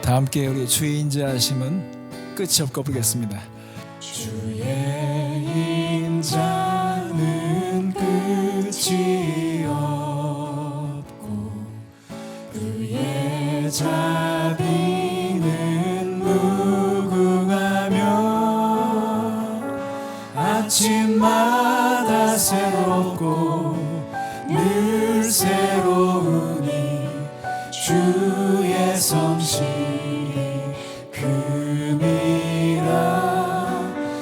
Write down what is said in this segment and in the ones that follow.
다 함께 우리 주의 인자하심은 끝이 없고 부르겠습니다. 주의 인자는 끝이 없고 그의 자비는 무궁하며 아침마다 새롭고 늘 새로우니 주의 성실이 금이라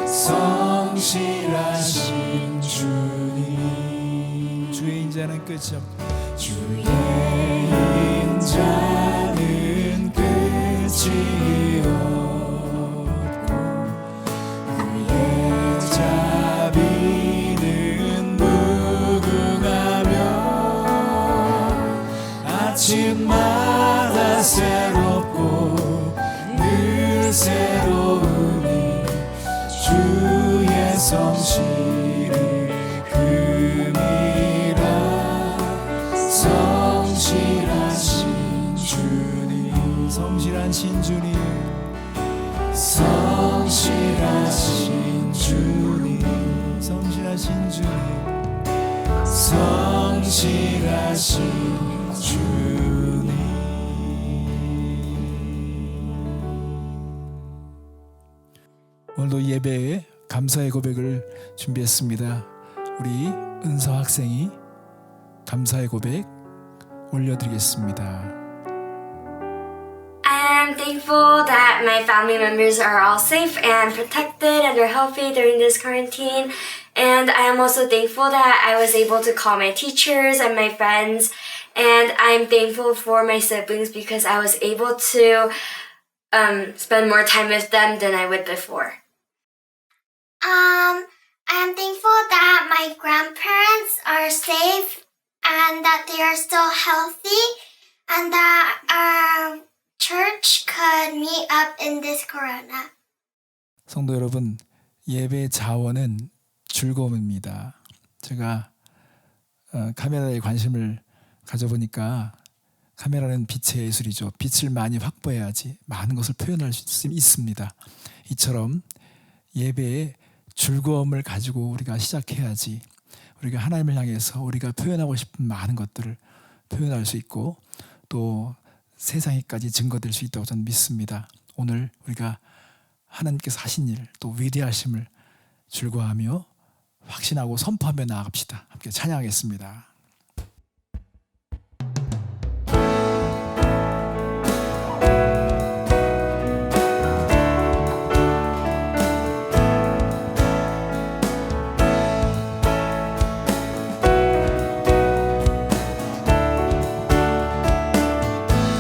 성실하신 주님. 주의 인자는 끝이 없고 주의 인자는 끝이 없고 그의 자비는 무궁하며 아침마다 새롭고 늘 새로우니 주의 성실이 금이라 성실하신 주님. 성실하신 주님, 성실하신 주님, 성실하신 주님, 성실하신 주님. 오늘도 예배에 감사의 고백을 준비했습니다. 우리 은서 학생이 감사의 고백 올려드리겠습니다. I am thankful that my family members are all safe and protected and are healthy during this quarantine. And I am also thankful that I was able to call my teachers and my friends. And I'm thankful for my siblings because I was able to spend more time with them than I would before. I am thankful that my grandparents are safe and that they are still healthy and that our church could meet up in this corona. 성도 여러분, 예배 자원은 즐거움입니다. 제가 카메라에 관심을 가져보니까 카메라는 빛의 예술이죠. 빛을 많이 확보해야지 많은 것을 표현할 수 있습니다. 이처럼 예배에 즐거움을 가지고 우리가 시작해야지 우리가 하나님을 향해서 우리가 표현하고 싶은 많은 것들을 표현할 수 있고 또 세상에까지 증거될 수 있다고 저는 믿습니다. 오늘 우리가 하나님께서 하신 일 또 위대하심을 즐거워하며 확신하고 선포하며 나아갑시다. 함께 찬양하겠습니다.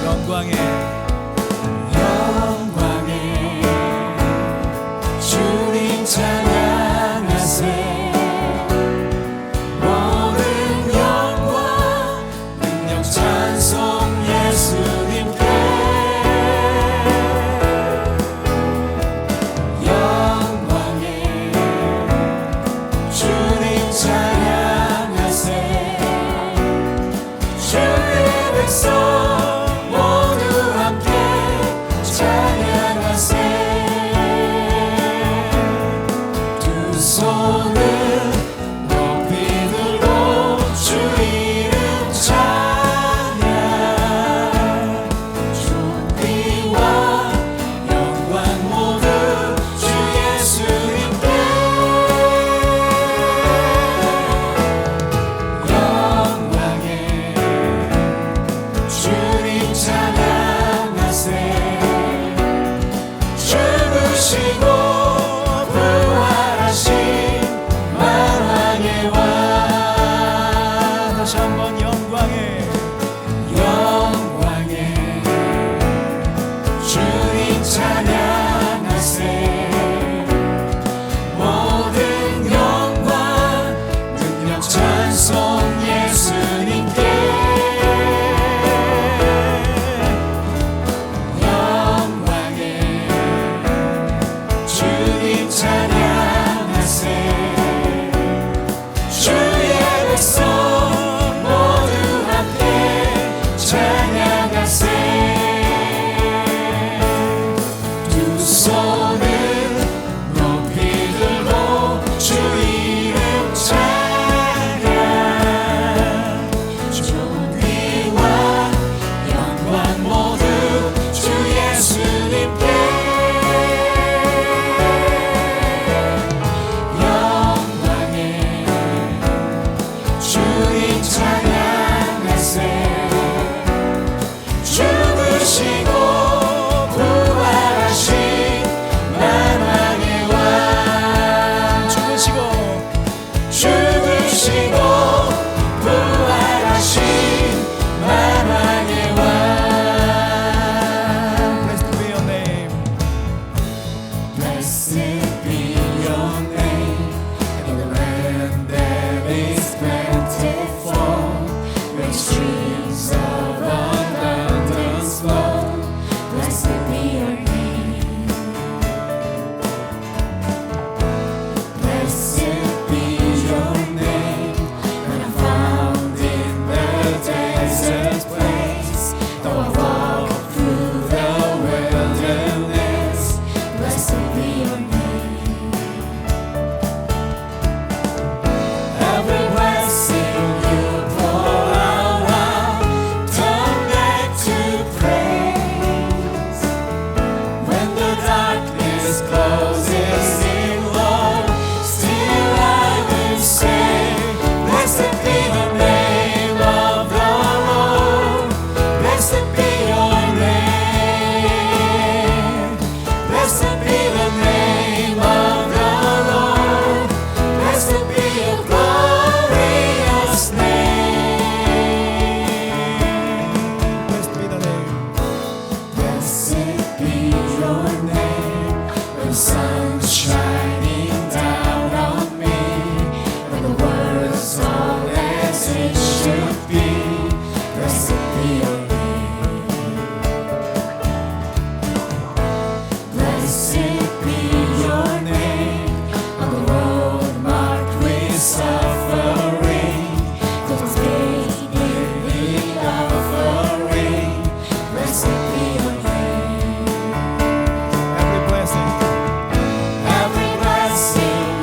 영광에 주님 찬양하세. 모든 darkness closes in, Lord, still I will say, blessed be the name of the Lord, blessed be your name, blessed be the name of the Lord, blessed be your glorious name. Blessed be the name. Blessed be your name when the sun's shining down on me, when the world is all as it should be. Blessed be your name. Blessed be your name on the road marked with suffering, the faith in the offering. Blessed be your name. Every blessing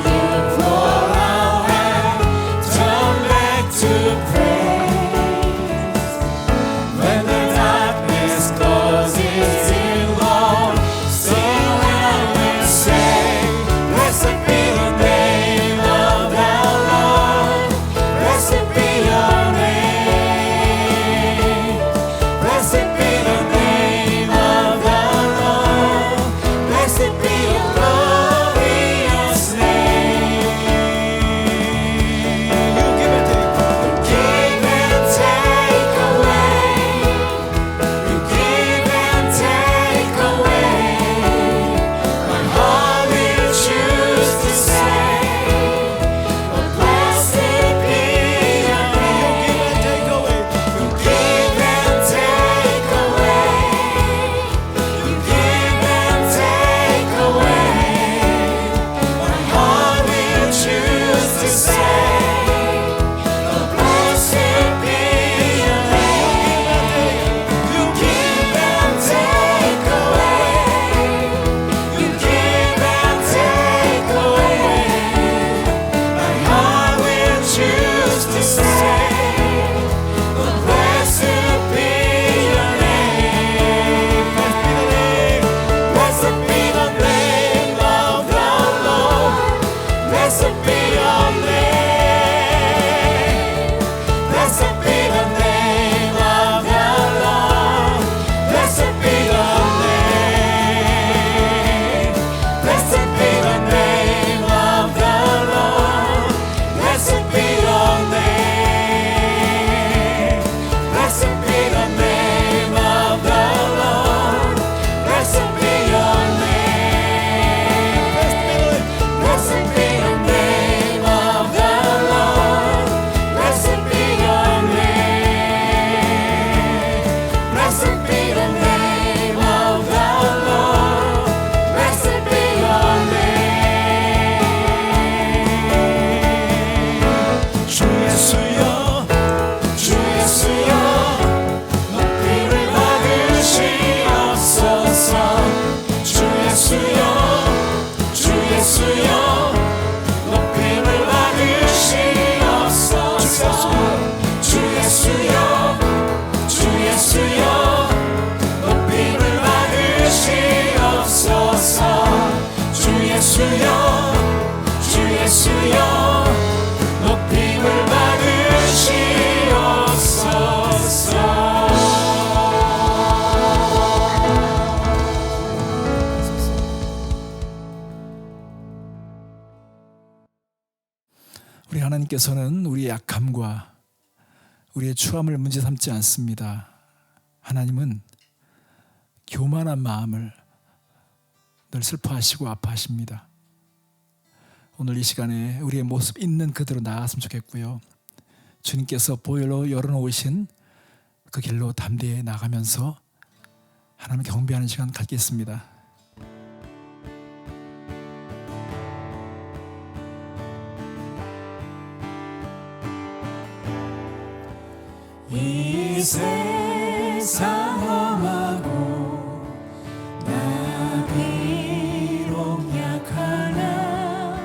you pour out and turn back to praise. When the darkness closes in, Lord, still I will say, blessed be the name of the Lord, blessed be your name, blessed be the name of the Lord, blessed be your glorious name. You give and take. Give and take away. You give and take away. My heart will choose to say, oh, blessed be your name. You give and take away. You give and take away. My heart will choose to say, oh, blessed be your name. You give and take away. You give and take away. My heart will choose to say, oh, blessed be your name. Blessed be the name of the Lord. Blessed be your name. Blessed be the name of the Lord. Blessed be your name. Blessed be the name of the Lord. Blessed be your name. Blessed be the name of the Lord. Blessed be your name. Blessed be the name of the Lord. Blessed be your name. Blessed be the name of the Lord. Blessed be your name. 주 예수여, 주 예수여, 높이를 받으시옵소서. 주 예수여, 주 예수여, 높이를 받으시옵소서. 주 예수여, 주 예수여, 높이를 받으시옵소서. 주 예수여, 주 예수여, 높임을 받으시옵소서. 우리 하나님께서는 우리의 약함과 우리의 추함을 문제 삼지 않습니다. 하나님은 교만한 마음을 늘 슬퍼하시고 아파하십니다. 오늘 이 시간에 우리의 모습 있는 그대로 나아갔으면 좋겠고요. 주님께서 보혈로 열어놓으신 그 길로 담대히 나가면서 하나님을 경배하는 시간 갖겠습니다. 이 세상 험하고 나 비록 약하나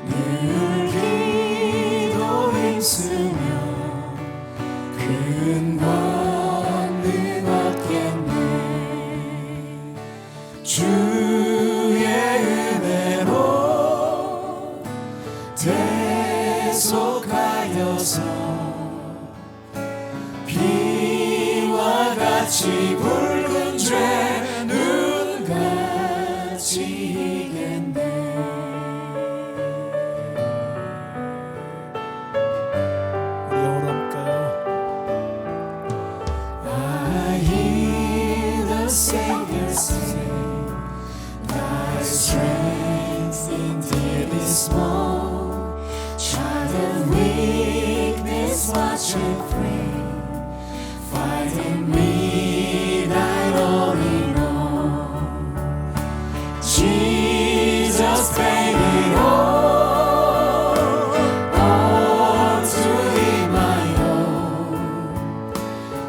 늘 기도 힘쓰며 큰 권능 얻겠네. 주의 주소서. 비와 같이 붉은 죄 눈같이 이겠네. 우리 영어로 할까요? I hear the Savior say, Thy strength indeed is small. Child of weakness, watch and pray. Find in me thine all in all. Jesus paid it all to Thee my own.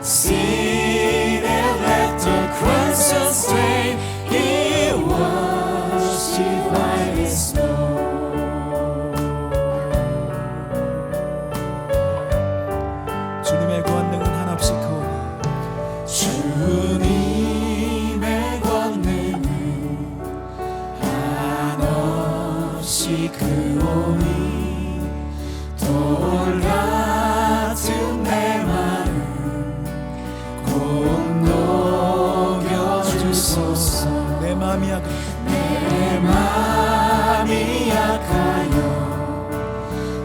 Sin and left a crimson stain, He washed it white as snow. 주님의 권능은 한없이 크오니, 주님의 권능은 한없이 크오니, 돌 같은 내 마음 곧 녹여주소서. 내 마음이 약하여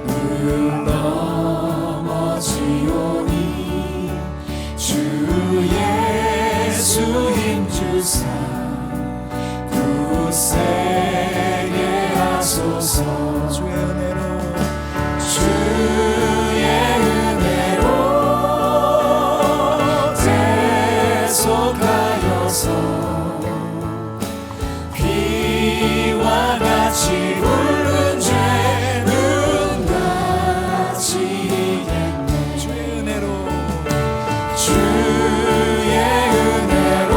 늘 넘어지오니, 주 예수 힘주사 굳세게 하소서. 주의 은혜로 대속하여서 비와 같이 붉은 죄 눈같이 이겠네. 주의 은혜로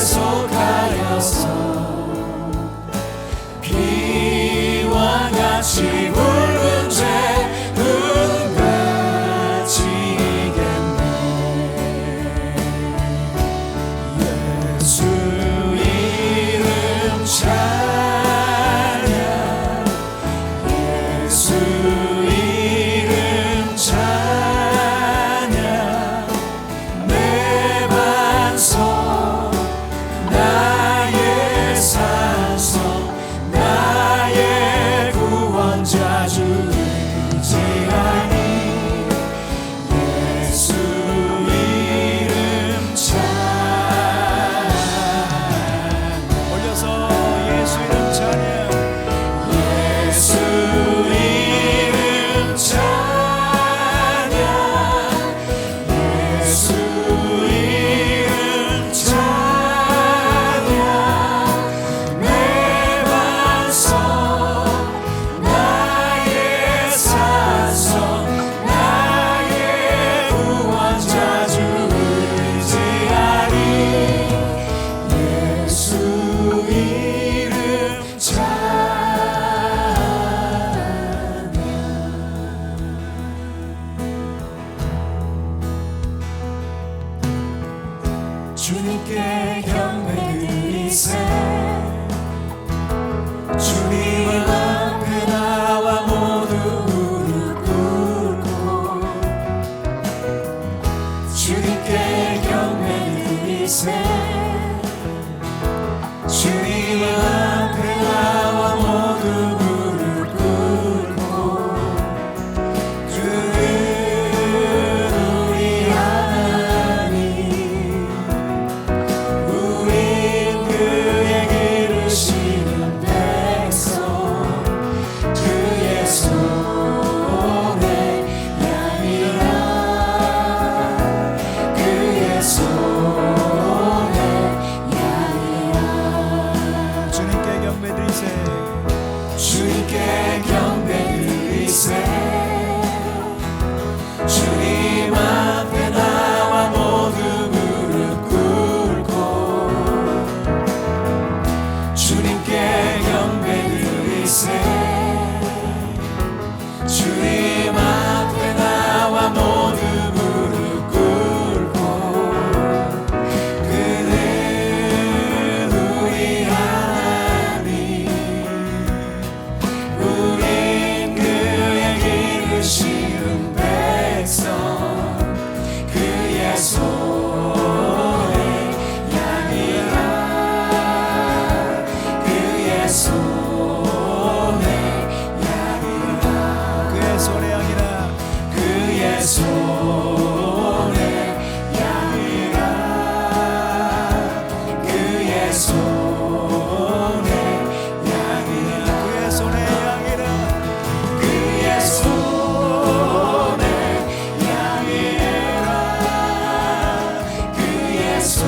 대속하여서 비와 같이 붉은 죄 눈같이 이겠네. 예수 이름 찬양, 예수 이름 찬양. 내 반석 나의 산성 나의 구원자 주 의지하니, 예수 이름 찬양. 올려서 예수 이름 찬양, 예수 이름 찬양, 예수 이름 찬양. 내 반석 나의 산성 나의 구원자 주 의지하니, 예수 이름 찬양. 주님께 경배 드리세. 주님 앞에 나와 모두 무릎 꿇고, 주님께 경배 드리세. 주님 앞에 나와 모두 무릎 꿇고, 그는 우리 하나님, 우린 그의 기르시는 백성, 그의 손에 양이라, 그의 손에 양이라. 주님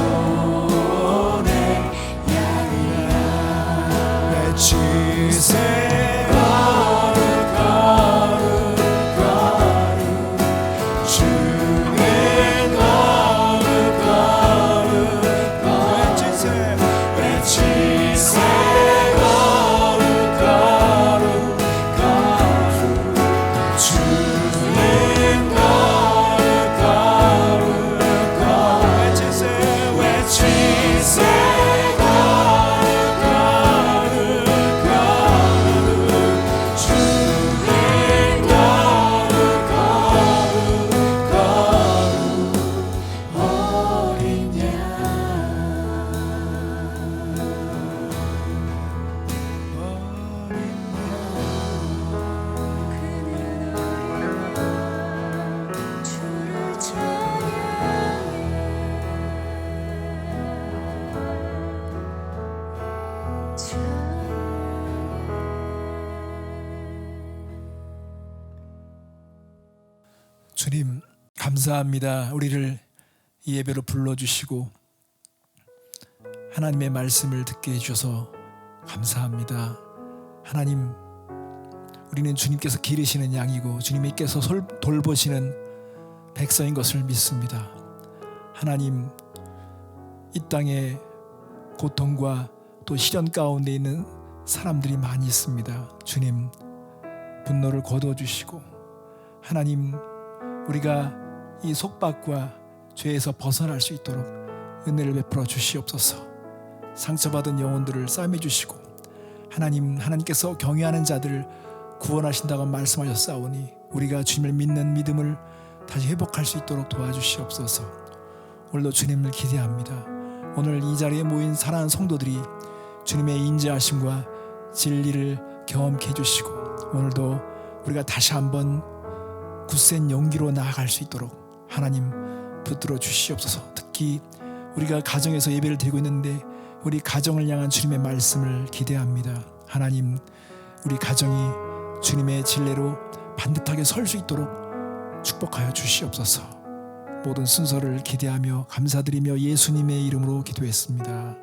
손에 양이라 외치세 주님 감사합니다. 우리를 이 예배로 불러주시고 하나님의 말씀을 듣게 해주셔서 감사합니다. 하나님, 우리는 주님께서 기르시는 양이고 주님께서 돌보시는 백성인 것을 믿습니다. 하나님, 이 땅에 고통과 또 시련 가운데 있는 사람들이 많이 있습니다. 주님, 분노를 거두어주시고 하나님, 우리가 이 속박과 죄에서 벗어날 수 있도록 은혜를 베풀어 주시옵소서. 상처받은 영혼들을 싸매 주시고 하나님께서 경외하는 자들을 구원하신다고 말씀하셨사오니 우리가 주님을 믿는 믿음을 다시 회복할 수 있도록 도와주시옵소서. 오늘도 주님을 기대합니다. 오늘 이 자리에 모인 사랑하는 성도들이 주님의 인자하심과 진리를 경험케 해주시고 오늘도 우리가 다시 한번 굳센 용기로 나아갈 수 있도록 하나님 붙들어 주시옵소서. 특히 우리가 가정에서 예배를 드리고 있는데 우리 가정을 향한 주님의 말씀을 기대합니다. 하나님, 우리 가정이 주님의 진리로 반듯하게 설 수 있도록 축복하여 주시옵소서. 모든 순서를 기대하며 감사드리며 예수님의 이름으로 기도했습니다.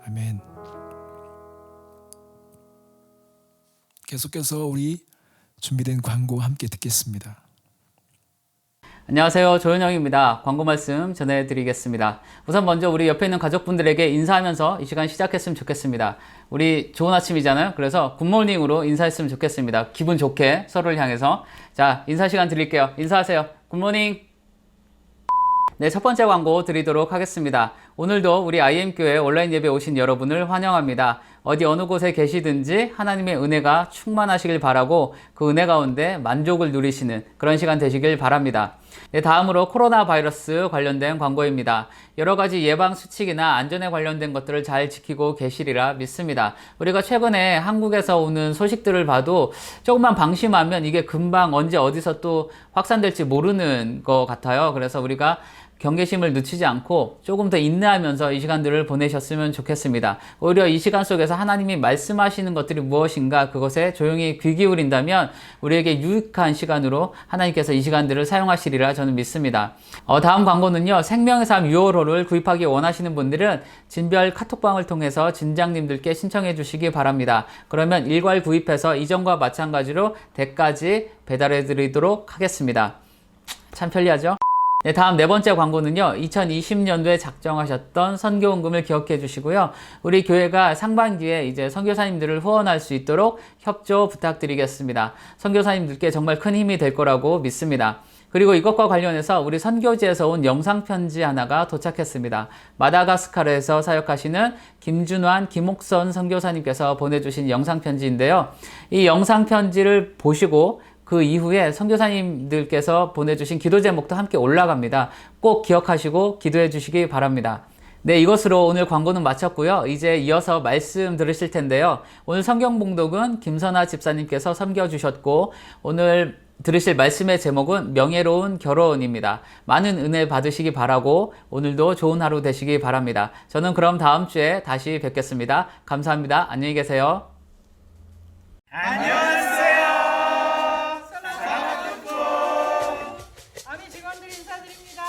아멘. 계속해서 우리 준비된 광고 함께 듣겠습니다. 안녕하세요. 조현영입니다. 광고 말씀 전해드리겠습니다. 우선 먼저 우리 옆에 있는 가족분들에게 인사하면서 이 시간 시작했으면 좋겠습니다. 우리 좋은 아침이잖아요. 그래서 굿모닝으로 인사했으면 좋겠습니다. 기분 좋게 서로를 향해서. 자, 인사 시간 드릴게요. 인사하세요. 굿모닝. 네, 첫 번째 광고 드리도록 하겠습니다. 오늘도 우리 IM교회 온라인 예배 오신 여러분을 환영합니다. 어디 어느 곳에 계시든지 하나님의 은혜가 충만하시길 바라고 그 은혜 가운데 만족을 누리시는 그런 시간 되시길 바랍니다. 네, 다음으로 코로나 바이러스 관련된 광고입니다. 여러 가지 예방 수칙이나 안전에 관련된 것들을 잘 지키고 계시리라 믿습니다. 우리가 최근에 한국에서 오는 소식들을 봐도 조금만 방심하면 이게 금방 언제 어디서 또 확산될지 모르는 것 같아요. 그래서 우리가 경계심을 늦추지 않고 조금 더 인내하면서 이 시간들을 보내셨으면 좋겠습니다. 오히려 이 시간 속에서 하나님이 말씀하시는 것들이 무엇인가 그것에 조용히 귀 기울인다면 우리에게 유익한 시간으로 하나님께서 이 시간들을 사용하시리라 저는 믿습니다. 다음 광고는요. 생명의 삶 6월호를 구입하기 원하시는 분들은 진별 카톡방을 통해서 진장님들께 신청해 주시기 바랍니다. 그러면 일괄 구입해서 이전과 마찬가지로 댁까지 배달해 드리도록 하겠습니다. 참 편리하죠? 네, 다음 네 번째 광고는요. 2020년도에 작정하셨던 선교헌금을 기억해 주시고요. 우리 교회가 상반기에 이제 선교사님들을 후원할 수 있도록 협조 부탁드리겠습니다. 선교사님들께 정말 큰 힘이 될 거라고 믿습니다. 그리고 이것과 관련해서 우리 선교지에서 온 영상편지 하나가 도착했습니다. 마다가스카르에서 사역하시는 김준환, 김옥선 선교사님께서 보내주신 영상편지인데요. 이 영상편지를 보시고 그 이후에 선교사님들께서 보내주신 기도 제목도 함께 올라갑니다. 꼭 기억하시고 기도해 주시기 바랍니다. 네, 이것으로 오늘 광고는 마쳤고요. 이제 이어서 말씀 들으실 텐데요. 오늘 성경 봉독은 김선아 집사님께서 섬겨주셨고 오늘 들으실 말씀의 제목은 명예로운 결혼입니다. 많은 은혜 받으시기 바라고 오늘도 좋은 하루 되시기 바랍니다. 저는 그럼 다음 주에 다시 뵙겠습니다. 감사합니다. 안녕히 계세요. 안녕하세요. 사랑하는 아미 직원들 인사드립니다.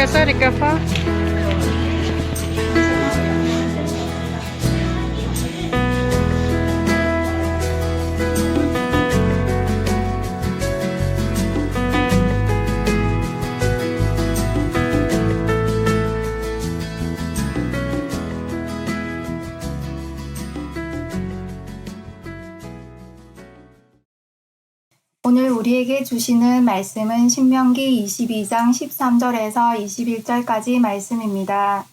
sorry, Kappa. 오늘 우리에게 주시는 말씀은 신명기 22장 13절에서 21절까지 말씀입니다.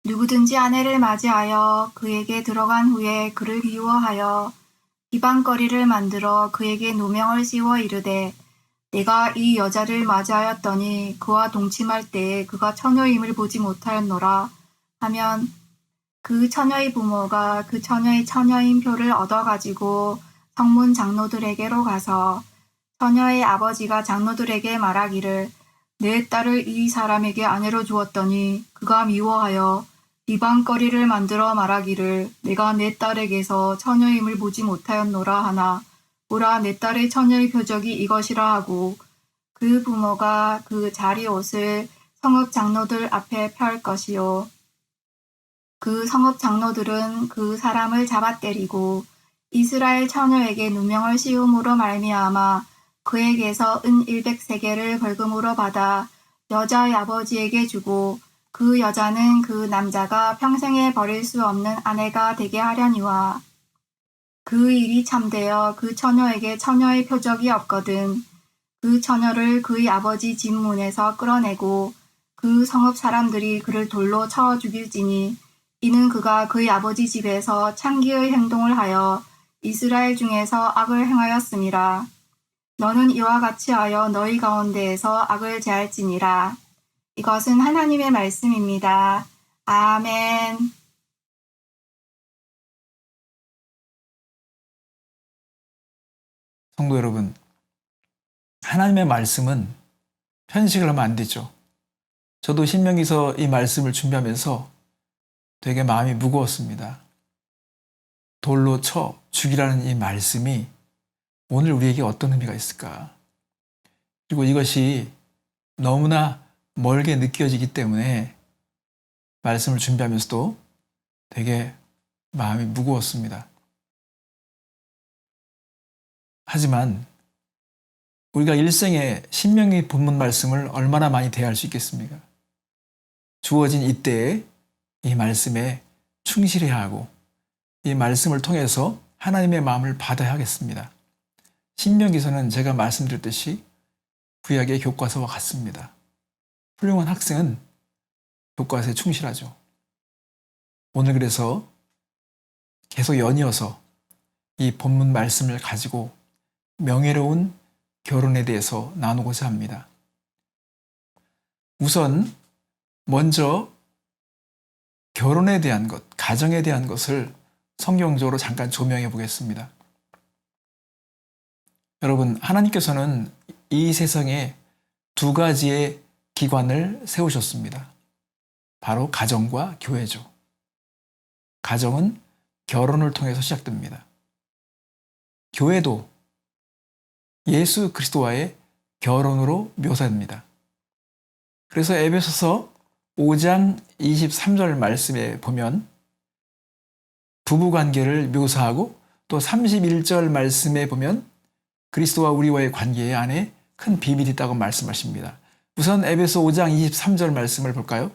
누구든지 아내를 맞이하여 그에게 들어간 후에 그를 미워하여 비방거리를 만들어 그에게 노명을 씌워 이르되 내가 이 여자를 맞이하였더니 그와 동침할 때에 그가 처녀임을 보지 못하였노라 하면 그 처녀의 부모가 그 처녀의 처녀인 표를 얻어가지고 성문 장로들에게로 가서 처녀의 아버지가 장로들에게 말하기를 내 딸을 이 사람에게 아내로 주었더니 그가 미워하여 비방거리를 만들어 말하기를 내가 내 딸에게서 처녀임을 보지 못하였노라 하나 보라 내 딸의 처녀의 표적이 이것이라 하고 그 부모가 그 자리 옷을 성읍 장로들 앞에 펼 것이요 그 성읍 장로들은 그 사람을 잡아 때리고 이스라엘 처녀에게 누명을 씌움으로 말미암아 그에게서 은 100세겔을 벌금으로 받아 여자의 아버지에게 주고 그 여자는 그 남자가 평생에 버릴 수 없는 아내가 되게 하려니와 그 일이 참되어 그 처녀에게 처녀의 표적이 없거든 그 처녀를 그의 아버지 집 문에서 끌어내고 그 성읍 사람들이 그를 돌로 쳐 죽일지니 이는 그가 그의 아버지 집에서 창기의 행동을 하여 이스라엘 중에서 악을 행하였음이라. 너는 이와 같이 하여 너희 가운데에서 악을 제할지니라. 이것은 하나님의 말씀입니다. 아멘. 성도 여러분, 하나님의 말씀은 편식을 하면 안 되죠. 저도 신명기서 이 말씀을 준비하면서 되게 마음이 무거웠습니다. 돌로 쳐 죽이라는 이 말씀이 오늘 우리에게 어떤 의미가 있을까? 그리고 이것이 너무나 멀게 느껴지기 때문에 말씀을 준비하면서도 되게 마음이 무거웠습니다. 하지만 우리가 일생에 신명기 본문 말씀을 얼마나 많이 대할 수 있겠습니까? 주어진 이때에 이 말씀에 충실해야 하고 이 말씀을 통해서 하나님의 마음을 받아야 하겠습니다. 신명기서는 제가 말씀드렸듯이 구약의 교과서와 같습니다. 훌륭한 학생은 교과서에 충실하죠. 오늘 그래서 계속 연이어서 이 본문 말씀을 가지고 명예로운 결혼에 대해서 나누고자 합니다. 우선 먼저 결혼에 대한 것, 가정에 대한 것을 성경적으로 잠깐 조명해 보겠습니다. 여러분, 하나님께서는 이 세상에 두 가지의 기관을 세우셨습니다. 바로 가정과 교회죠. 가정은 결혼을 통해서 시작됩니다. 교회도 예수 그리스도와의 결혼으로 묘사됩니다. 그래서 에베소서 5장 23절 말씀에 보면 부부관계를 묘사하고 또 31절 말씀에 보면 그리스도와 우리와의 관계 안에 큰 비밀이 있다고 말씀하십니다. 우선 에베소 5장 23절 말씀을 볼까요?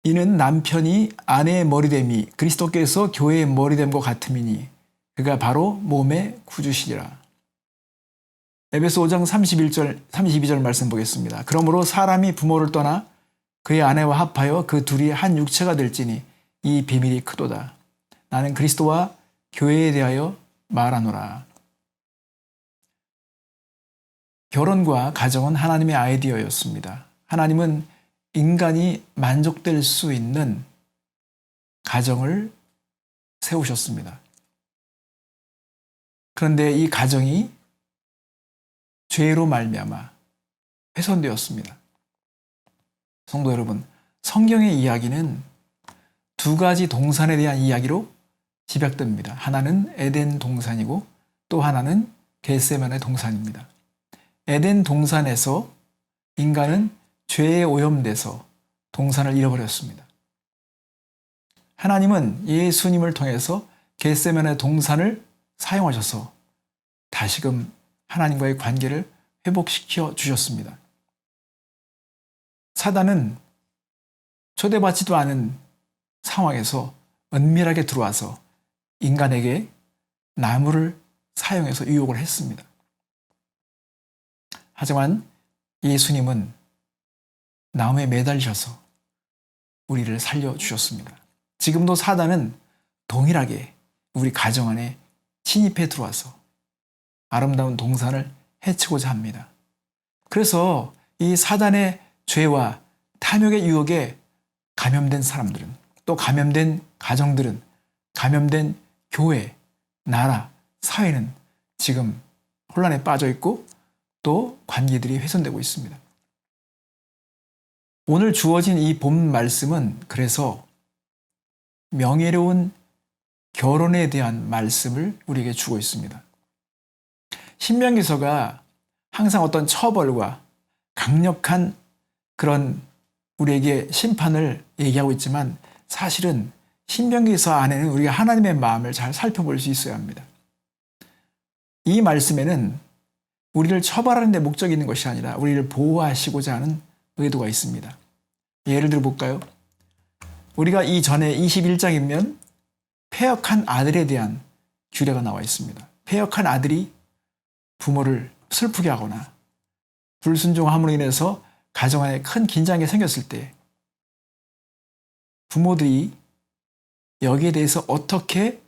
이는 남편이 아내의 머리됨이 그리스도께서 교회의 머리됨과 같음이니 그가 바로 몸의 구주시니라. 에베소 5장 32절 말씀 보겠습니다. 그러므로 사람이 부모를 떠나 그의 아내와 합하여 그 둘이 한 육체가 될지니 이 비밀이 크도다. 나는 그리스도와 교회에 대하여 말하노라. 결혼과 가정은 하나님의 아이디어였습니다. 하나님은 인간이 만족될 수 있는 가정을 세우셨습니다. 그런데 이 가정이 죄로 말미암아 훼손되었습니다. 성도 여러분, 성경의 이야기는 두 가지 동산에 대한 이야기로 집약됩니다. 하나는 에덴 동산이고 또 하나는 겟세마네 동산입니다. 에덴 동산에서 인간은 죄에 오염돼서 동산을 잃어버렸습니다. 하나님은 예수님을 통해서 겟세마네 동산을 사용하셔서 다시금 하나님과의 관계를 회복시켜 주셨습니다. 사단은 초대받지도 않은 상황에서 은밀하게 들어와서 인간에게 나무를 사용해서 유혹을 했습니다. 하지만 예수님은 나무에 매달리셔서 우리를 살려주셨습니다. 지금도 사단은 동일하게 우리 가정 안에 침입해 들어와서 아름다운 동산을 해치고자 합니다. 그래서 이 사단의 죄와 탐욕의 유혹에 감염된 사람들은, 또 감염된 가정들은, 감염된 교회, 나라, 사회는 지금 혼란에 빠져 있고 또 관계들이 훼손되고 있습니다. 오늘 주어진 이 본 말씀은 그래서 명예로운 결혼에 대한 말씀을 우리에게 주고 있습니다. 신명기서가 항상 어떤 처벌과 강력한 그런 우리에게 심판을 얘기하고 있지만 사실은 신명기서 안에는 우리가 하나님의 마음을 잘 살펴볼 수 있어야 합니다. 이 말씀에는 우리를 처벌하는 데 목적이 있는 것이 아니라 우리를 보호하시고자 하는 의도가 있습니다. 예를 들어 볼까요? 우리가 이전에 21장이면 패역한 아들에 대한 규례가 나와 있습니다. 패역한 아들이 부모를 슬프게 하거나 불순종함으로 인해서 가정 안에 큰 긴장이 생겼을 때 부모들이 여기에 대해서 어떻게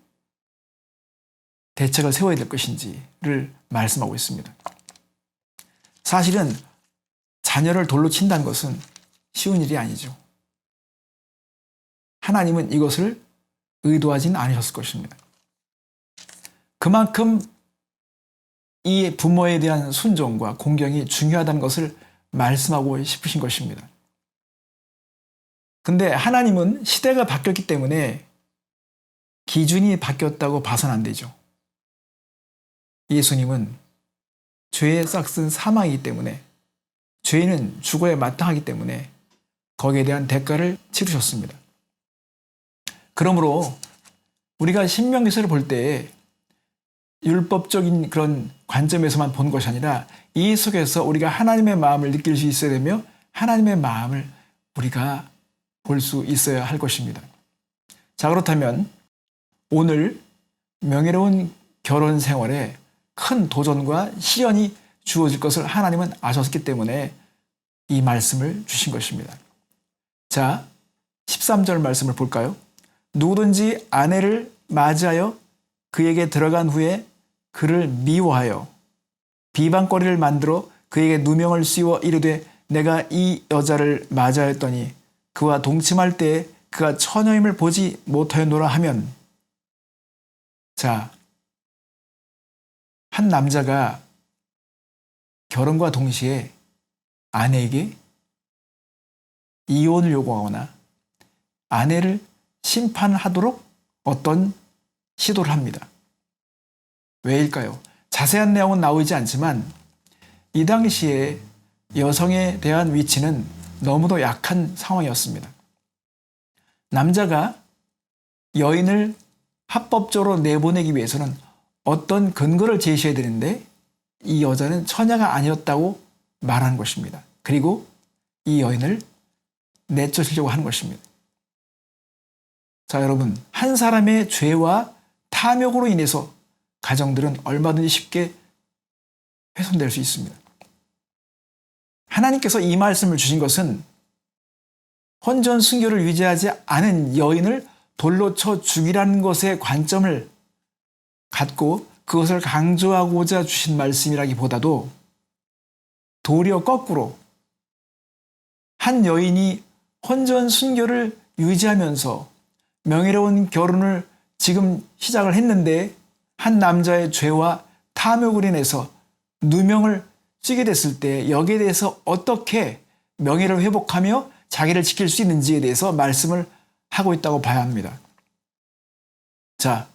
대책을 세워야 될 것인지를 말씀하고 있습니다. 사실은 자녀를 돌로 친다는 것은 쉬운 일이 아니죠. 하나님은 이것을 의도하진 않으셨을 것입니다. 그만큼 이 부모에 대한 순종과 공경이 중요하다는 것을 말씀하고 싶으신 것입니다. 근데 하나님은 시대가 바뀌었기 때문에 기준이 바뀌었다고 봐서는 안 되죠. 예수님은 죄에 싹쓴 사망이기 때문에, 죄인은 죽어야 마땅하기 때문에 거기에 대한 대가를 치르셨습니다. 그러므로 우리가 신명기서를 볼 때 율법적인 그런 관점에서만 본 것이 아니라 이 속에서 우리가 하나님의 마음을 느낄 수 있어야 되며 하나님의 마음을 우리가 볼 수 있어야 할 것입니다. 자, 그렇다면 오늘 명예로운 결혼 생활에 큰 도전과 시련이 주어질 것을 하나님은 아셨기 때문에 이 말씀을 주신 것입니다. 자, 13절 말씀을 볼까요? 누구든지 아내를 맞이하여 그에게 들어간 후에 그를 미워하여 비방거리를 만들어 그에게 누명을 씌워 이르되 내가 이 여자를 맞이하였더니 그와 동침할 때에 그가 처녀임을 보지 못하였노라 하면, 자, 한 남자가 결혼과 동시에 아내에게 이혼을 요구하거나 아내를 심판하도록 어떤 시도를 합니다. 왜일까요? 자세한 내용은 나오지 않지만 이 당시에 여성에 대한 위치는 너무도 약한 상황이었습니다. 남자가 여인을 합법적으로 내보내기 위해서는 어떤 근거를 제시해야 되는데 이 여자는 처녀가 아니었다고 말하는 것입니다. 그리고 이 여인을 내쫓으려고 하는 것입니다. 자, 여러분, 한 사람의 죄와 탐욕으로 인해서 가정들은 얼마든지 쉽게 훼손될 수 있습니다. 하나님께서 이 말씀을 주신 것은 혼전 순교를 유지하지 않은 여인을 돌로 쳐 죽이라는 것에 관점을 갖고 그것을 강조하고자 주신 말씀이라기보다도 도리어 거꾸로 한 여인이 혼전 순교를 유지하면서 명예로운 결혼을 지금 시작을 했는데 한 남자의 죄와 탐욕으로 인해서 누명을 쓰게 됐을 때 여기에 대해서 어떻게 명예를 회복하며 자기를 지킬 수 있는지에 대해서 말씀을 하고 있다고 봐야 합니다. 자,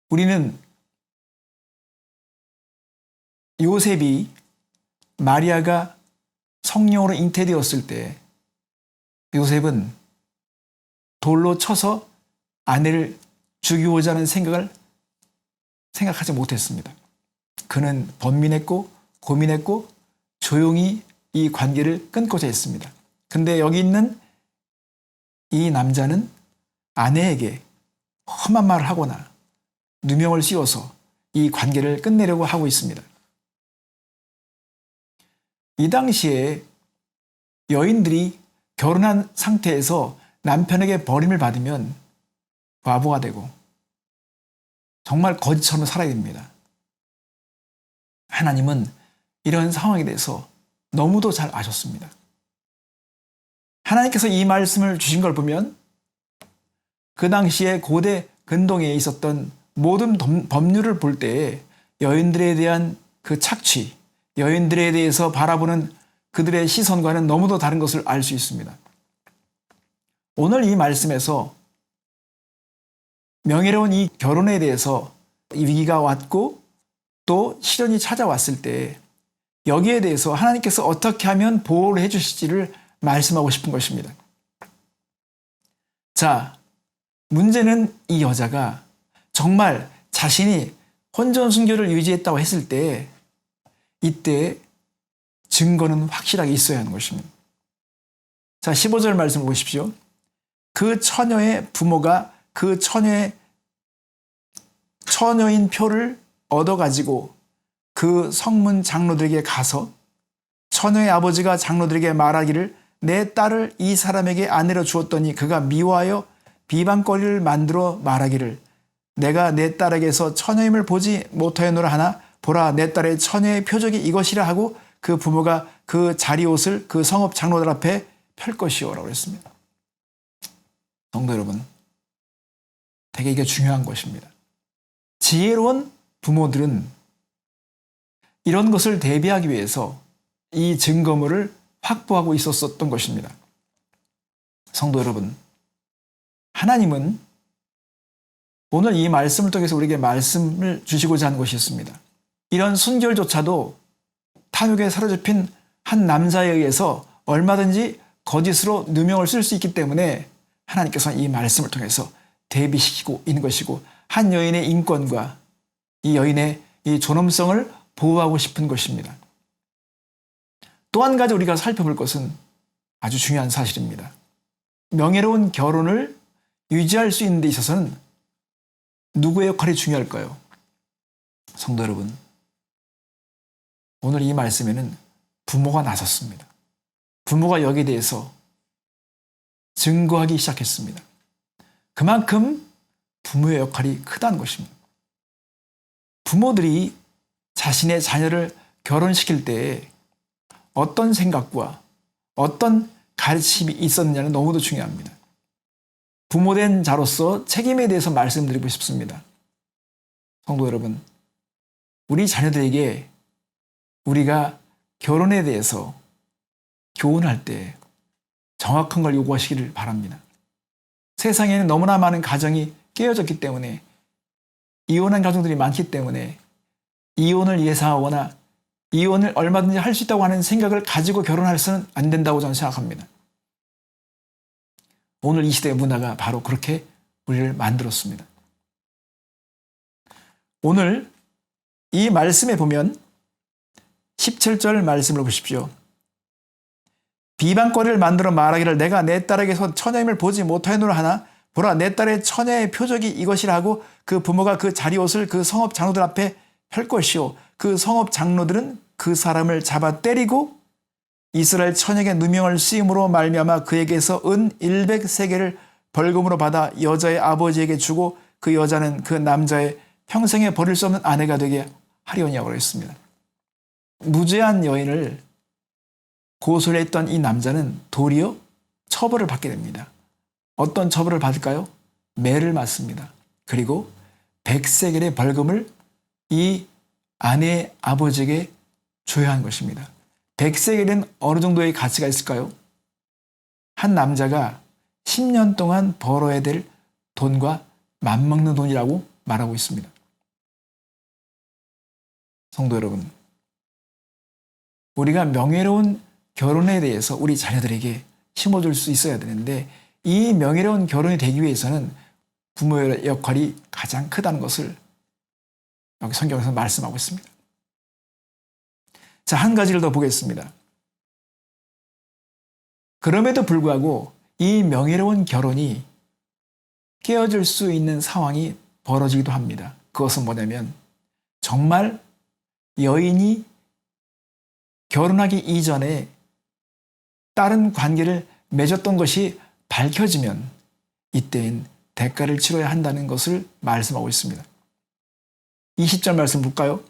우리는 요셉이 마리아가 성령으로 잉태되었을 때 요셉은 돌로 쳐서 아내를 죽이고자 하는 생각을 생각하지 못했습니다. 그는 번민했고 고민했고 조용히 이 관계를 끊고자 했습니다. 근데 여기 있는 이 남자는 아내에게 험한 말을 하거나 누명을 씌워서 이 관계를 끝내려고 하고 있습니다. 이 당시에 여인들이 결혼한 상태에서 남편에게 버림을 받으면 과부가 되고 정말 거지처럼 살아야 됩니다. 하나님은 이런 상황에 대해서 너무도 잘 아셨습니다. 하나님께서 이 말씀을 주신 걸 보면 그 당시에 고대 근동에 있었던 모든 법률을 볼 때에 여인들에 대한 그 착취, 여인들에 대해서 바라보는 그들의 시선과는 너무도 다른 것을 알 수 있습니다. 오늘 이 말씀에서 명예로운 이 결혼에 대해서 이 위기가 왔고 또 시련이 찾아왔을 때 여기에 대해서 하나님께서 어떻게 하면 보호를 해주실지를 말씀하고 싶은 것입니다. 자, 문제는 이 여자가 정말 자신이 혼전 순결을 유지했다고 했을 때 이때 증거는 확실하게 있어야 하는 것입니다. 자, 15절 말씀 보십시오. 그 처녀의 부모가 그 처녀인 표를 얻어가지고 그 성문 장로들에게 가서 처녀의 아버지가 장로들에게 말하기를 내 딸을 이 사람에게 아내로 주었더니 그가 미워하여 비방거리를 만들어 말하기를 내가 내 딸에게서 처녀임을 보지 못하였노라 하나 보라 내 딸의 처녀의 표적이 이것이라 하고 그 부모가 그 자리옷을 그 성읍 장로들 앞에 펼 것이오라고 했습니다. 성도 여러분, 되게 이게 중요한 것입니다. 지혜로운 부모들은 이런 것을 대비하기 위해서 이 증거물을 확보하고 있었던 것입니다. 성도 여러분, 하나님은 오늘 이 말씀을 통해서 우리에게 말씀을 주시고자 하는 것이 있습니다. 이런 순결조차도 탐욕에 사로잡힌 한 남자에 의해서 얼마든지 거짓으로 누명을 쓸 수 있기 때문에 하나님께서 이 말씀을 통해서 대비시키고 있는 것이고 한 여인의 인권과 이 여인의 이 존엄성을 보호하고 싶은 것입니다. 또 한 가지 우리가 살펴볼 것은 아주 중요한 사실입니다. 명예로운 결혼을 유지할 수 있는 데 있어서는 누구의 역할이 중요할까요? 성도 여러분, 오늘 이 말씀에는 부모가 나섰습니다. 부모가 여기에 대해서 증거하기 시작했습니다. 그만큼 부모의 역할이 크다는 것입니다. 부모들이 자신의 자녀를 결혼시킬 때 어떤 생각과 어떤 가르침이 있었느냐는 너무도 중요합니다. 부모된 자로서 책임에 대해서 말씀드리고 싶습니다. 성도 여러분, 우리 자녀들에게 우리가 결혼에 대해서 교훈할 때 정확한 걸 요구하시기를 바랍니다. 세상에는 너무나 많은 가정이 깨어졌기 때문에 이혼한 가정들이 많기 때문에 이혼을 예상하거나 이혼을 얼마든지 할 수 있다고 하는 생각을 가지고 결혼해서는 안 된다고 저는 생각합니다. 오늘 이 시대의 문화가 바로 그렇게 우리를 만들었습니다. 오늘 이 말씀에 보면 17절 말씀을 보십시오. 비방거리를 만들어 말하기를 내가 내 딸에게서 처녀임을 보지 못하였노라 하나 보라 내 딸의 처녀의 표적이 이것이라 하고 그 부모가 그 자리옷을 그 성읍 장로들 앞에 펼 것이요 그 성읍 장로들은 그 사람을 잡아 때리고 이스라엘 처녀에게 누명을 씌움으로 말미암아 그에게서 은 100세겔을 벌금으로 받아 여자의 아버지에게 주고 그 여자는 그 남자의 평생에 버릴 수 없는 아내가 되게 하리오니라고 했습니다. 무죄한 여인을 고소를 했던 이 남자는 도리어 처벌을 받게 됩니다. 어떤 처벌을 받을까요? 매를 맞습니다. 그리고 100세겔의 벌금을 이 아내의 아버지에게 줘야 한 것입니다. 100세겔은 어느 정도의 가치가 있을까요? 한 남자가 10년 동안 벌어야 될 돈과 맞먹는 돈이라고 말하고 있습니다. 성도 여러분, 우리가 명예로운 결혼에 대해서 우리 자녀들에게 심어줄 수 있어야 되는데 이 명예로운 결혼이 되기 위해서는 부모의 역할이 가장 크다는 것을 여기 성경에서 말씀하고 있습니다. 자, 한 가지를 더 보겠습니다. 그럼에도 불구하고 이 명예로운 결혼이 깨어질 수 있는 상황이 벌어지기도 합니다. 그것은 뭐냐면 정말 여인이 결혼하기 이전에 다른 관계를 맺었던 것이 밝혀지면 이때엔 대가를 치러야 한다는 것을 말씀하고 있습니다. 20절 말씀 볼까요?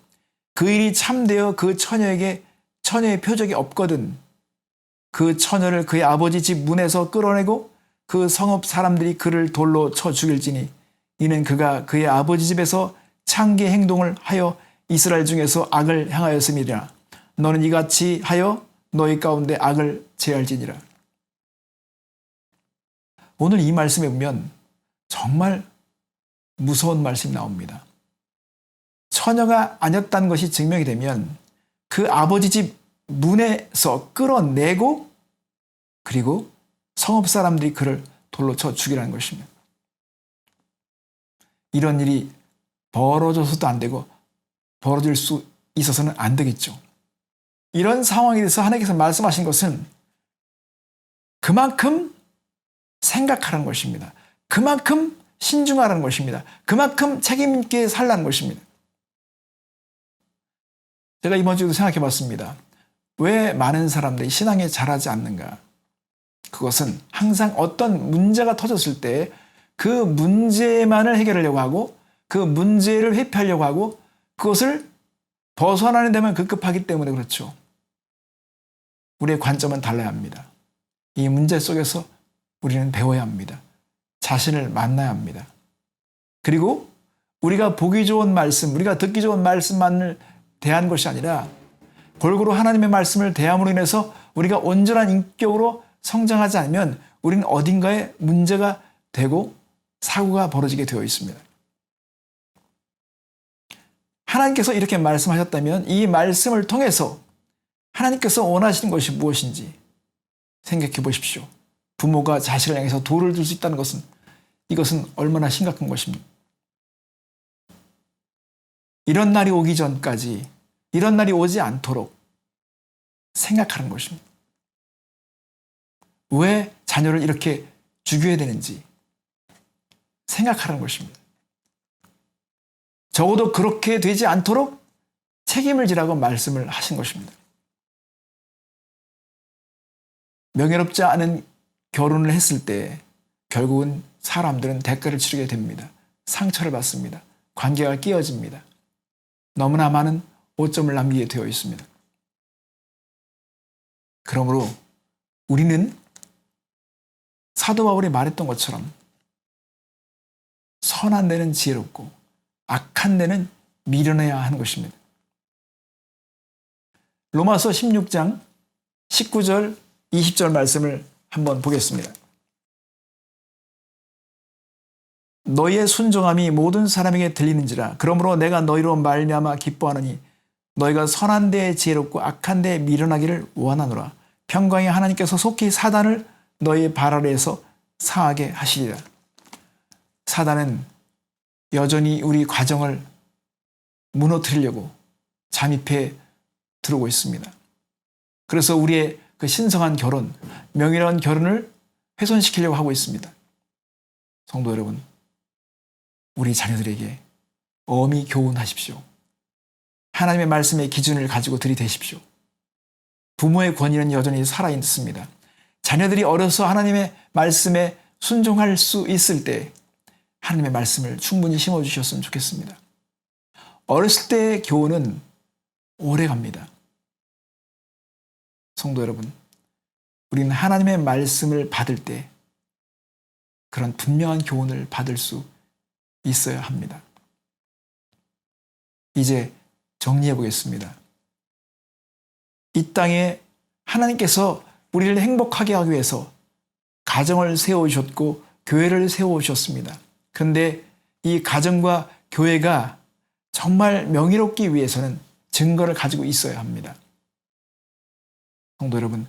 그 일이 참되어 그 처녀에게 처녀의 표적이 없거든 그 처녀를 그의 아버지 집 문에서 끌어내고 그 성읍 사람들이 그를 돌로 쳐 죽일지니 이는 그가 그의 아버지 집에서 창기 행동을 하여 이스라엘 중에서 악을 행하였음이니라. 너는 이같이 하여 너희 가운데 악을 제할지니라. 오늘 이 말씀에 보면 정말 무서운 말씀이 나옵니다. 처녀가 아니었다는 것이 증명이 되면 그 아버지 집 문에서 끌어내고 그리고 성읍 사람들이 그를 돌로 쳐 죽이라는 것입니다. 이런 일이 벌어져서도 안 되고 벌어질 수 있어서는 안 되겠죠. 이런 상황에 대해서 하나님께서 말씀하신 것은 그만큼 생각하라는 것입니다. 그만큼 신중하라는 것입니다. 그만큼 책임 있게 살라는 것입니다. 제가 이번 주에도 생각해 봤습니다. 왜 많은 사람들이 신앙에 자라지 않는가? 그것은 항상 어떤 문제가 터졌을 때 그 문제만을 해결하려고 하고 그 문제를 회피하려고 하고 그것을 벗어나는 데만 급급하기 때문에 그렇죠. 우리의 관점은 달라야 합니다. 이 문제 속에서 우리는 배워야 합니다. 자신을 만나야 합니다. 그리고 우리가 보기 좋은 말씀, 우리가 듣기 좋은 말씀만을 대한 것이 아니라 골고루 하나님의 말씀을 대함으로 인해서 우리가 온전한 인격으로 성장하지 않으면 우리는 어딘가에 문제가 되고 사고가 벌어지게 되어 있습니다. 하나님께서 이렇게 말씀하셨다면 이 말씀을 통해서 하나님께서 원하시는 것이 무엇인지 생각해 보십시오. 부모가 자식을 향해서 돌을 들 수 있다는 것은 이것은 얼마나 심각한 것입니까? 이런 날이 오기 전까지 이런 날이 오지 않도록 생각하는 것입니다. 왜 자녀를 이렇게 죽여야 되는지 생각하는 것입니다. 적어도 그렇게 되지 않도록 책임을 지라고 말씀을 하신 것입니다. 명예롭지 않은 결혼을 했을 때 결국은 사람들은 대가를 치르게 됩니다. 상처를 받습니다. 관계가 깨어집니다. 너무나 많은 오점을 남기게 되어 있습니다. 그러므로 우리는 사도 바울이 말했던 것처럼 선한 데는 지혜롭고 악한 데는 미련해야 하는 것입니다. 로마서 16장 19절 20절 말씀을 한번 보겠습니다. 너희의 순종함이 모든 사람에게 들리는지라. 그러므로 내가 너희로 말미암아 기뻐하노니 너희가 선한 데에 지혜롭고 악한 데에 미련하기를 원하노라. 평강의 하나님께서 속히 사단을 너희의 발 아래에서 상하게 하시리라. 사단은 여전히 우리 가정을 무너뜨리려고 잠입해 들어오고 있습니다. 그래서 우리의 그 신성한 결혼, 명예로운 결혼을 훼손시키려고 하고 있습니다. 성도 여러분, 우리 자녀들에게 엄히 교훈하십시오. 하나님의 말씀의 기준을 가지고 들이대십시오. 부모의 권위는 여전히 살아있습니다. 자녀들이 어려서 하나님의 말씀에 순종할 수 있을 때 하나님의 말씀을 충분히 심어주셨으면 좋겠습니다. 어렸을 때의 교훈은 오래 갑니다. 성도 여러분, 우리는 하나님의 말씀을 받을 때 그런 분명한 교훈을 받을 수 있어야 합니다. 이제 정리해 보겠습니다. 이 땅에 하나님께서 우리를 행복하게 하기 위해서 가정을 세워주셨고 교회를 세워주셨습니다. 그런데 이 가정과 교회가 정말 명예롭기 위해서는 증거를 가지고 있어야 합니다. 성도 여러분,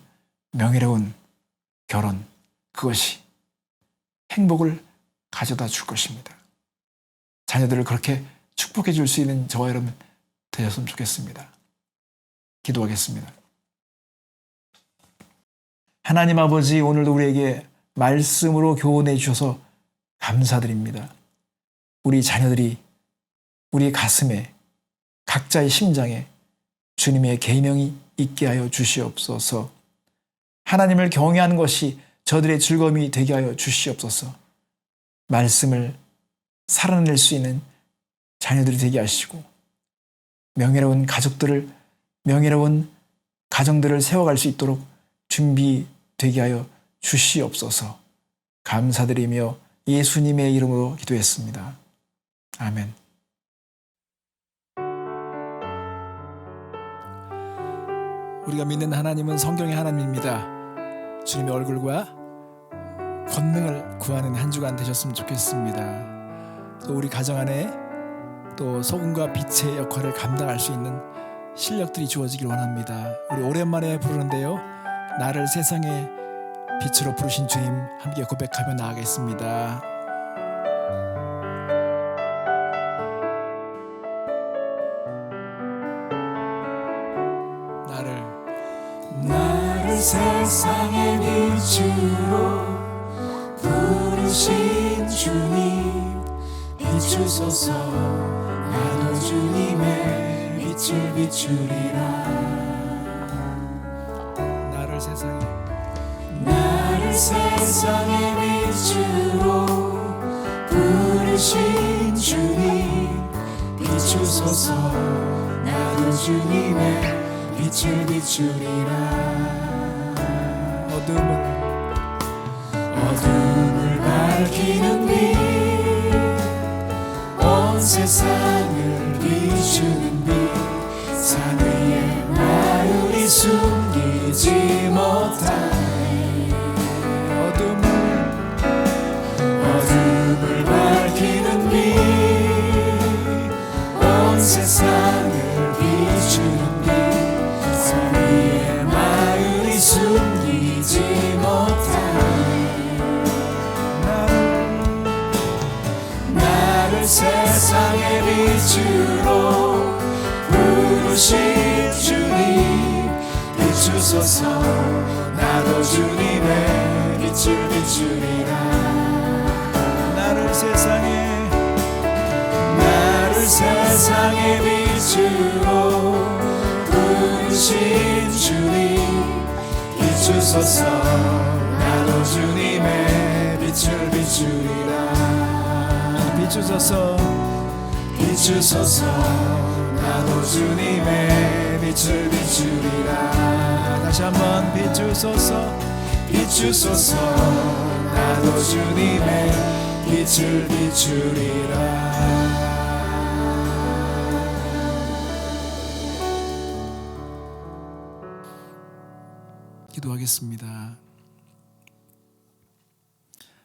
명예로운 결혼, 그것이 행복을 가져다 줄 것입니다. 자녀들을 그렇게 축복해 줄 수 있는 저와 여러분 되셨으면 좋겠습니다. 기도하겠습니다. 하나님 아버지, 오늘도 우리에게 말씀으로 교훈해 주셔서 감사드립니다. 우리 자녀들이 우리 가슴에, 각자의 심장에 주님의 계명이 있게 하여 주시옵소서. 하나님을 경외하는 것이 저들의 즐거움이 되게 하여 주시옵소서. 말씀을 살아낼 수 있는 자녀들이 되게 하시고 명예로운 가정들을 세워갈 수 있도록 준비되게 하여 주시옵소서. 감사드리며 예수님의 이름으로 기도했습니다. 아멘. 우리가 믿는 하나님은 성경의 하나님입니다. 주님의 얼굴과 권능을 구하는 한 주간 되셨으면 좋겠습니다. 또 우리 가정 안에 또 소금과 빛의 역할을 감당할 수 있는 실력들이 주어지길 원합니다. 우리 오랜만에 부르는데요, 나를 세상의 빛으로 부르신 주님 함께 고백하며 나아가겠습니다. 나를 세상의 빛으로 부르신 주님 비추소서. 나도 주님의 빛을 비추리라. 나를 세상의 빛으로 부르신 주님 비추소서. 나도 주님의 빛을 비추리라. 어둠을 밝히는 빛, 온 세상을 비추는 빛, 산 위에 마을이 숨기지 못하네. 어둠을 밝히는 빛, 온 세상을 비추는 빛, 산 위에 마을이 숨기지 못하네. 나를 세상의 빛으로 부르신 주님 비추소서. 나도 주님의 빛을 비추리라. 나를 세상의 빛으로 부르신 주님 비추소서. 나도 주님의 빛을 비추리라. 비추소서. 나도 주님의 빛을 비추리라. 다시 한번 비추소서. 나도 주님의 빛을 비추리라. 기도하겠습니다.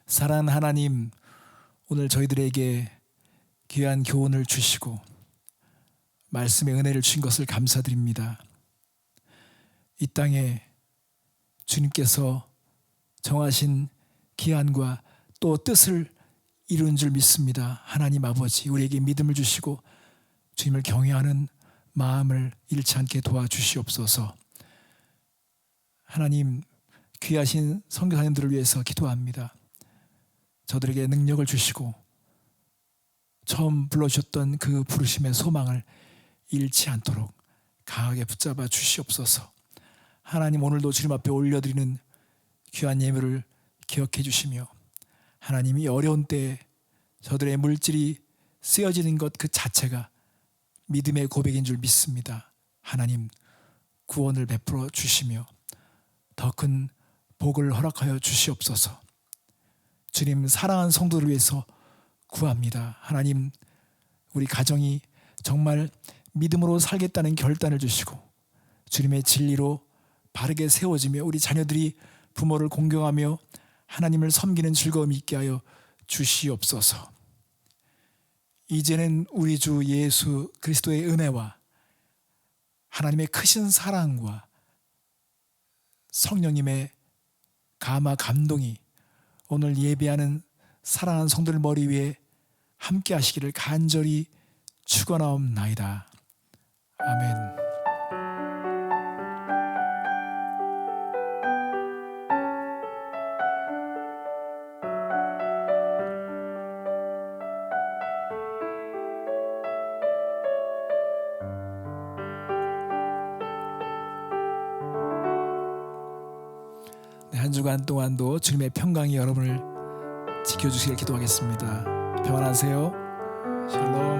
사랑하는 하나님, 오늘 저희들에게 귀한 교훈을 주시고 말씀의 은혜를 주신 것을 감사드립니다. 이 땅에 주님께서 정하신 기한과 또 뜻을 이룬 줄 믿습니다. 하나님 아버지, 우리에게 믿음을 주시고 주님을 경외하는 마음을 잃지 않게 도와주시옵소서. 하나님, 귀하신 선교사님들을 위해서 기도합니다. 저들에게 능력을 주시고 처음 불러주셨던 그 부르심의 소망을 잃지 않도록 강하게 붙잡아 주시옵소서. 하나님, 오늘도 주님 앞에 올려드리는 귀한 예물을 기억해 주시며 하나님이 어려운 때에 저들의 물질이 쓰여지는 것 그 자체가 믿음의 고백인 줄 믿습니다. 하나님, 구원을 베풀어 주시며 더 큰 복을 허락하여 주시옵소서. 주님, 사랑하는 성도를 위해서 구합니다. 하나님, 우리 가정이 정말 믿음으로 살겠다는 결단을 주시고 주님의 진리로 바르게 세워지며 우리 자녀들이 부모를 공경하며 하나님을 섬기는 즐거움이 있게 하여 주시옵소서. 이제는 우리 주 예수 그리스도의 은혜와 하나님의 크신 사랑과 성령님의 감화 감동이 오늘 예배하는 사랑하는 성도들 머리 위에 함께 하시기를 간절히 축원하옵나이다. 아멘. 한 주간 동안도 주님의 평강이 여러분을 지켜주시길 기도하겠습니다. 평안하세요. 샬롬.